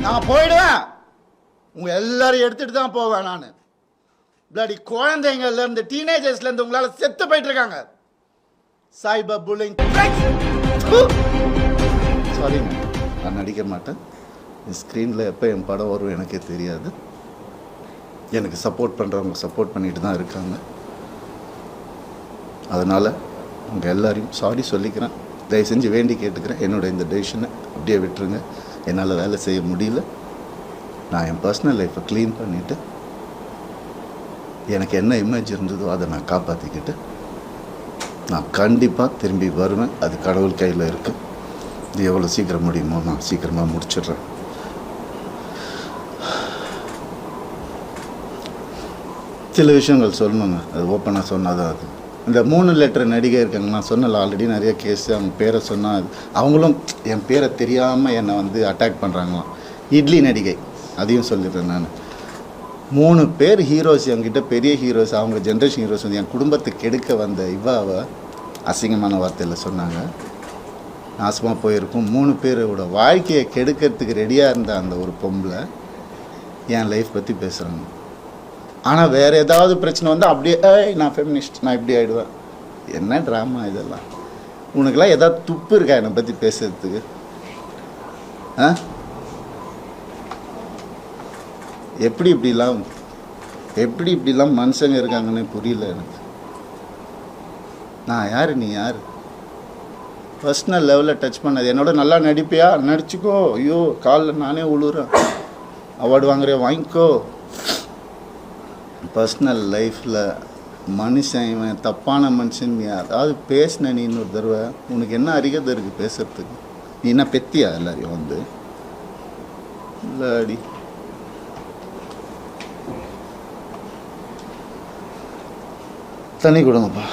நான் போயிடுவேன். உங்க எல்லாரும் எடுத்துட்டு தான் போவேன் நான். பிளடி குழந்தைங்கள்ல இருந்து டீனேஜர்ஸ்ல இருந்து உங்களால செத்து போயிட்டு இருக்காங்க. Cyber bullying. சாரிங்க, நான் நடிக்க மாட்டேன். ஸ்க்ரீனில் எப்போ என் படம் வரும் எனக்கே தெரியாது. எனக்கு சப்போர்ட் பண்ணுறவங்க சப்போர்ட் பண்ணிட்டு தான் இருக்காங்க. அதனால் உங்கள் எல்லாரையும் சாரி சொல்லிக்கிறேன். தயவு செஞ்சு வேண்டி கேட்டுக்கிறேன், என்னோடய இந்த டெசிஷனை அப்படியே விட்டுருங்க. என்னால் வேலை செய்ய முடியல. நான் என் பர்சனல் லைஃப்பை க்ளீன் பண்ணிவிட்டு எனக்கு என்ன இமேஜ் இருந்ததோ அதை நான் காப்பாற்றிக்கிட்டு நான் கண்டிப்பாக திரும்பி வருவேன். அது கடவுள் கையில் இருக்குது. இது எவ்வளோ சீக்கிரம் முடியுமோ நான் சீக்கிரமாக முடிச்சிடுறேன். சில விஷயங்கள் சொல்லணுங்க, அது ஓப்பனாக சொன்னால் தான் அது. இந்த 3 லெட்டர் நடிகை இருக்காங்க, நான் சொன்னல ஆல்ரெடி நிறைய கேஸ். அவங்க பேரை சொன்னால் அவங்களும் என் பேரை தெரியாமல் என்னை வந்து அட்டாக் பண்ணுறாங்களாம். இட்லி நடிகை, அதையும் சொல்லிடுறேன் நான். 3 பேர் ஹீரோஸ் என்கிட்ட, பெரிய ஹீரோஸ், அவங்க ஜென்ரேஷன் ஹீரோஸ் வந்து என் குடும்பத்துக்கு கெடுக்க வந்த இவாவை அசிங்கமான வார்த்தையில் சொன்னாங்க. நாசமாக போயிருக்கும். 3 பேரோட வாழ்க்கையை கெடுக்கிறதுக்கு ரெடியாக இருந்த அந்த ஒரு பொம்பளை என் லைஃப் பற்றி பேசுகிறாங்க. ஆனால் வேறு ஏதாவது பிரச்சனை வந்து அப்படியே நான் ஃபெமினிஸ்ட், நான் இப்படி ஆகிடுவேன். என்ன ட்ராமா இதெல்லாம்? உனக்கெல்லாம் ஏதாவது துப்பு இருக்கா என்னை பற்றி பேசுறதுக்கு? எப்படி இப்படிலாம் மனுஷங்க இருக்காங்கன்னு புரியல எனக்கு. நான் யார், நீ யார்? பர்சனல் லெவலில் டச் பண்ணது. என்னோட நல்லா நடிப்பியா, நடிச்சுக்கோ. ஐயோ காலில் நானே உழுறேன். அவார்டு வாங்குறேன், வாங்கிக்கோ. பர்சனல் லைஃப்பில் மனுஷன் இவன் தப்பான மனுஷன் நீ அதாவது பேசின நீ இன்னொரு தடவை உனக்கு என்ன அருகதை இருக்குது பேசுறதுக்கு? நீ என்ன பெத்தியா எல்லாரையும் வந்து? இல்லை அடி தண்ணி கொடுங்கப்பா.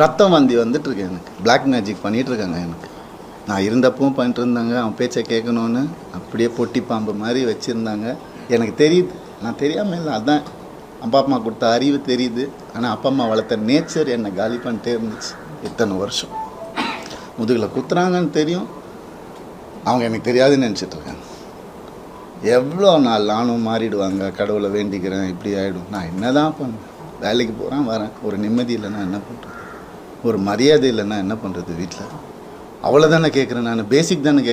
ரத்தம் வந்தி வந்துட்டுருக்கு எனக்கு. பிளாக் மேஜிக் பண்ணிகிட்ருக்காங்க எனக்கு. நான் இருந்தப்பவும் பண்ணிட்டு இருந்தாங்க. அவன் பேச்சை கேட்கணுன்னு அப்படியே பொட்டி பாம்பு மாதிரி வச்சுருந்தாங்க. எனக்கு தெரியுது, நான் தெரியாமல் இல்லை. அதுதான் அப்பா அம்மா கொடுத்த அறிவு தெரியுது. ஆனால் அப்பா அம்மா வளர்த்த நேச்சர் என்னை காலி பண்ணிட்டே இருந்துச்சு இத்தனை வருஷம். முதுகில் குத்துறாங்கன்னு தெரியும், அவங்க எனக்கு தெரியாதுன்னு நினச்சிட்ருக்காங்க. எவ்வளோ நாள் நானும் மாறிடுவாங்க, கடவுளை வேண்டிக்கிறேன், இப்படி ஆகிடும். நான் என்ன தான் பண்ணுவேன்? வேலைக்கு போகிறேன், வரேன். ஒரு நிம்மதி இல்லைன்னா என்ன பண்ணுறது? ஒரு மரியாதை இல்லைன்னா என்ன பண்ணுறது? வீட்டில் அவ்வளோதானே கேட்குறேன் நான். பேசிக் தானே